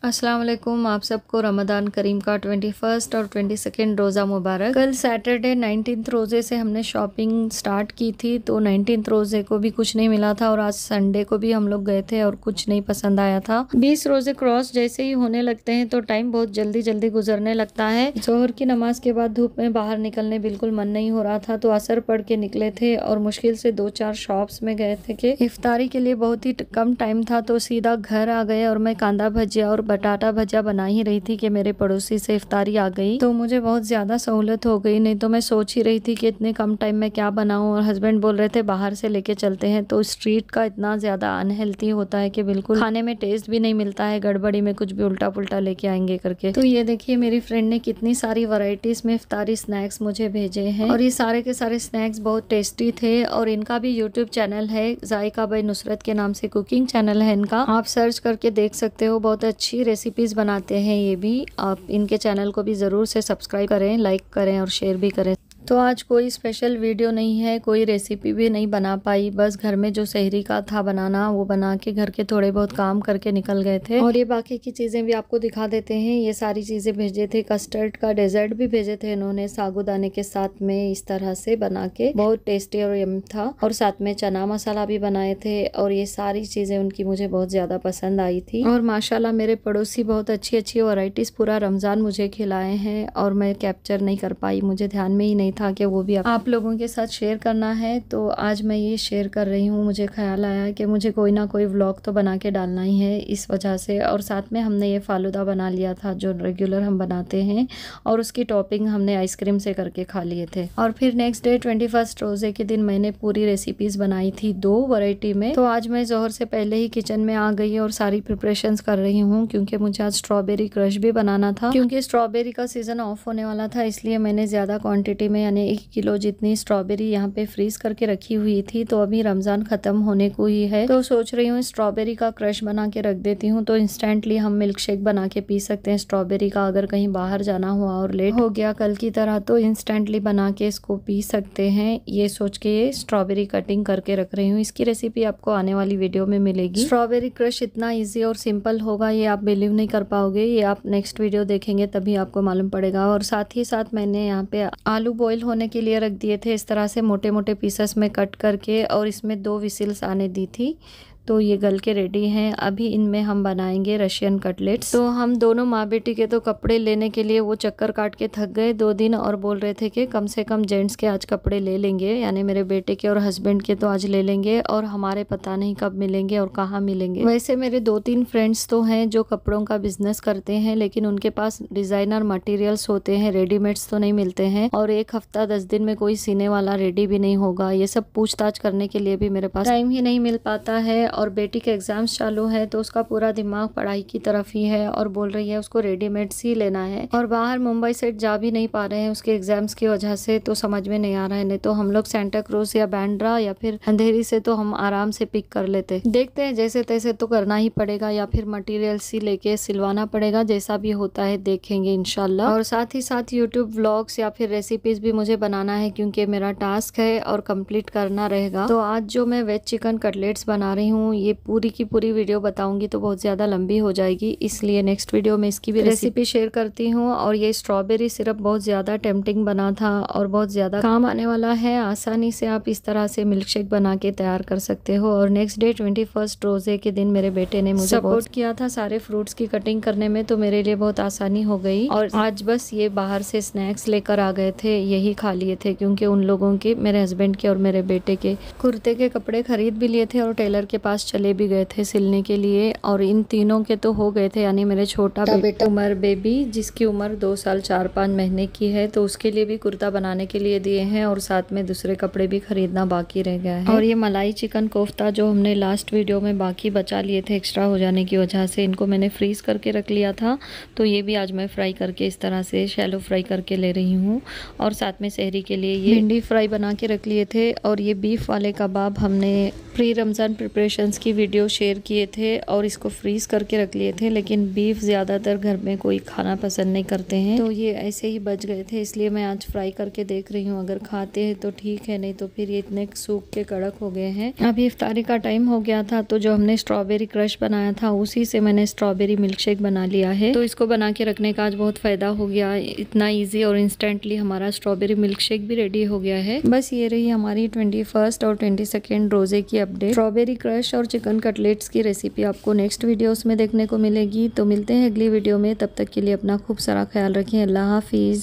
अस्सलाम वालेकुम। आप सबको रमज़ान करीम का 21 और 22 रोज़ा मुबारक। कल सैटरडे 19 रोज़े से हमने शॉपिंग स्टार्ट की थी, तो 19 रोज़े को भी कुछ नहीं मिला था और आज संडे को भी हम लोग गए थे और कुछ नहीं पसंद आया था। 20 रोज़े क्रॉस जैसे ही होने लगते हैं तो टाइम बहुत जल्दी जल्दी गुजरने लगता है। जोहर की नमाज के बाद धूप में बाहर निकलने बिल्कुल मन नहीं हो रहा था, तो असर पढ़ के निकले थे और मुश्किल से 2-4 शॉप्स में गए थे कि इफ्तारी के लिए बहुत ही कम टाइम था, तो सीधा घर आ गए और मैं कांदा भजिया और बटाटा भजिया बना ही रही थी कि मेरे पड़ोसी से इफ्तारी आ गई, तो मुझे बहुत ज़्यादा सहूलत हो गई। नहीं तो मैं सोच ही रही थी कि इतने कम टाइम में क्या बनाऊं, और हस्बैंड बोल रहे थे बाहर से लेके चलते हैं, तो स्ट्रीट का इतना ज़्यादा अनहेल्थी होता है कि बिल्कुल खाने में टेस्ट भी नहीं मिलता है, गड़बड़ी में कुछ भी उल्टा पुल्टा लेके आएंगे करके। तो ये देखिए मेरी फ्रेंड ने कितनी सारी वैरायटीज़ में इफ्तारी स्नैक्स मुझे भेजे हैं, और ये सारे के सारे स्नैक्स बहुत टेस्टी थे। और इनका भी यूट्यूब चैनल है, जायका बाई नुसरत के नाम से कुकिंग चैनल है इनका, आप सर्च करके देख सकते हो। बहुत अच्छी रेसिपीज बनाते हैं ये भी। आप इनके चैनल को भी ज़रूर से सब्सक्राइब करें, लाइक करें और शेयर भी करें। तो आज कोई स्पेशल वीडियो नहीं है, कोई रेसिपी भी नहीं बना पाई, बस घर में जो सहरी का था बनाना वो बना के घर के थोड़े बहुत काम करके निकल गए थे। और ये बाकी की चीज़ें भी आपको दिखा देते हैं। ये सारी चीज़ें भेजे थे, कस्टर्ड का डेजर्ट भी भेजे थे इन्होंने साबूदाने के साथ में, इस तरह से बना के, बहुत टेस्टी और यम था। और साथ में चना मसाला भी बनाए थे, और ये सारी चीज़ें उनकी मुझे बहुत ज़्यादा पसंद आई थी। और माशाल्लाह मेरे पड़ोसी बहुत अच्छी अच्छी वैरायटीज़ पूरा रमज़ान मुझे खिलाए हैं, और मैं कैप्चर नहीं कर पाई, मुझे ध्यान में ही नहीं था कि वो भी आप लोगों के साथ शेयर करना है। तो आज मैं ये शेयर कर रही हूँ। मुझे ख्याल आया कि मुझे कोई ना कोई व्लॉग तो बना के डालना ही है इस वजह से। और साथ में हमने ये फालूदा बना लिया था जो रेगुलर हम बनाते हैं, और उसकी टॉपिंग हमने आइसक्रीम से करके खा लिए थे। और फिर नेक्स्ट डे 21 रोज़े के दिन मैंने पूरी रेसिपीज़ बनाई थी 2 वैरायटी में। तो आज मैं जोहर से पहले ही किचन में आ गई और सारी प्रिपरेशंस कर रही हूँ, क्योंकि मुझे आज स्ट्रॉबेरी क्रश भी बनाना था। क्योंकि स्ट्रॉबेरी का सीज़न ऑफ होने वाला था, इसलिए मैंने ज़्यादा क्वांटिटी में यानी 1 किलो जितनी स्ट्रॉबेरी यहाँ पे फ्रीज करके रखी हुई थी। तो अभी रमज़ान ख़त्म होने को ही है, तो सोच रही हूँ स्ट्रॉबेरी का क्रश बना के रख देती हूँ, तो इंस्टेंटली हम मिल्क शेक बना के पी सकते हैं स्ट्रॉबेरी का। अगर कहीं बाहर जाना हुआ और लेट हो गया कल की तरह, तो इंस्टेंटली बना के इसको पी सकते हैं। ये सोच के ये स्ट्रॉबेरी कटिंग करके रख रही हूँ। इसकी रेसिपी आपको आने वाली वीडियो में मिलेगी। स्ट्रॉबेरी क्रश इतना ईजी और सिंपल होगा, ये आप बिलीव नहीं कर पाओगे। ये आप नेक्स्ट वीडियो देखेंगे तभी आपको मालूम पड़ेगा। और साथ ही साथ मैंने यहाँ पे आलू बॉईल होने के लिए रख दिए थे, इस तरह से मोटे मोटे पीसेस में कट करके, और इसमें 2 विसिल्स आने दी थी। तो ये गल के रेडी हैं। अभी इनमें हम बनाएंगे रशियन कटलेट्स। तो हम दोनों माँ बेटी के तो कपड़े लेने के लिए वो चक्कर काट के थक गए 2 दिन, और बोल रहे थे कि कम से कम जेंट्स के आज कपड़े ले लेंगे, यानी मेरे बेटे के और हस्बैंड के तो आज ले लेंगे, और हमारे पता नहीं कब मिलेंगे और कहाँ मिलेंगे। वैसे मेरे 2-3 फ्रेंड्स तो हैं जो कपड़ों का बिजनेस करते हैं, लेकिन उनके पास डिजाइनर मटेरियल्स होते हैं, रेडीमेड्स तो नहीं मिलते हैं, और 1 हफ्ता 10 दिन में कोई सीने वाला रेडी भी नहीं होगा। ये सब पूछताछ करने के लिए भी मेरे पास टाइम ही नहीं मिल पाता है। और बेटी के एग्जाम्स चालू है, तो उसका पूरा दिमाग पढ़ाई की तरफ ही है, और बोल रही है उसको रेडीमेड्स ही लेना है, और बाहर मुंबई से जा भी नहीं पा रहे हैं उसके एग्जाम्स की वजह से, तो समझ में नहीं आ रहा है। नहीं तो हम लोग सेंटा क्रूज या बैंड्रा या फिर अंधेरी से तो हम आराम से पिक कर लेते। देखते हैं, जैसे तैसे तो करना ही पड़ेगा, या फिर मटेरियल्स ही लेके सिलवाना पड़ेगा, जैसा भी होता है देखेंगे इंशाल्लाह। और साथ ही साथ यूट्यूब व्लॉग्स या फिर रेसिपीज भी मुझे बनाना है, क्योंकि मेरा टास्क है और कंप्लीट करना रहेगा। तो आज जो मैं वेज चिकन कटलेट्स बना रही हूँ, ये पूरी की पूरी वीडियो बताऊंगी तो बहुत ज़्यादा लंबी हो जाएगी, इसलिए नेक्स्ट वीडियो में इसकी भी रेसिपी शेयर करती हूँ। और ये स्ट्रॉबेरी सिरप बहुत ज़्यादा टेम्पटिंग बना था और बहुत ज़्यादा काम आने वाला है। आसानी से आप इस तरह से मिल्क शेक बना के तैयार कर सकते हो। और नेक्स्ट डे 21 रोज़े के दिन मेरे बेटे ने मुझे सपोर्ट किया था सारे फ्रूट्स की कटिंग करने में, तो मेरे लिए बहुत आसानी हो गई। और आज बस ये बाहर से स्नैक्स लेकर आ गए थे, यही खा लिए थे, क्योंकि उन लोगों के, मेरे हस्बैंड के और मेरे बेटे के कुर्ते के कपड़े खरीद भी लिए थे और टेलर के पास चले भी गए थे सिलने के लिए। और इन तीनों के तो हो गए थे, यानी मेरे छोटा बेटा उमर बेबी जिसकी उम्र 2 साल 4-5 महीने की है, तो उसके लिए भी कुर्ता बनाने के लिए दिए हैं, और साथ में दूसरे कपड़े भी खरीदना बाकी रह गया है। और ये मलाई चिकन कोफ्ता जो हमने लास्ट वीडियो में बाकी बचा लिए थे एक्स्ट्रा हो जाने की वजह से, इनको मैंने फ्रीज करके रख लिया था, तो ये भी आज मैं फ्राई करके इस तरह से शैलो फ्राई करके ले रही हूँ। और साथ में सहरी के लिए ये भिंडी फ्राई बना के रख लिए थे। और ये बीफ वाले कबाब हमने प्री रमज़ान प्रिपरेशन प्रिपरेशंस की वीडियो शेयर किए थे और इसको फ्रीज करके रख लिए थे, लेकिन बीफ ज़्यादातर घर में कोई खाना पसंद नहीं करते हैं, तो ये ऐसे ही बच गए थे, इसलिए मैं आज फ्राई करके देख रही हूँ। अगर खाते हैं तो ठीक है, नहीं तो फिर ये इतने सूख के कड़क हो गए हैं। अभी इफ्तारी का टाइम हो गया था, तो जो हमने स्ट्रॉबेरी क्रश बनाया था उसी से मैंने स्ट्रॉबेरी मिल्क शेक बना लिया है। तो इसको बना के रखने का आज बहुत फ़ायदा हो गया, इतना ईजी और इंस्टेंटली हमारा स्ट्रॉबेरी मिल्क शेक भी रेडी हो गया है। बस ये रही हमारी 21st और 22nd रोजे की अपडेट। स्ट्रॉबेरी क्रश और चिकन कटलेट्स की रेसिपी आपको नेक्स्ट वीडियोस में देखने को मिलेगी। तो मिलते हैं अगली वीडियो में, तब तक के लिए अपना खूब सारा ख्याल रखें। अल्लाह हाफिज़।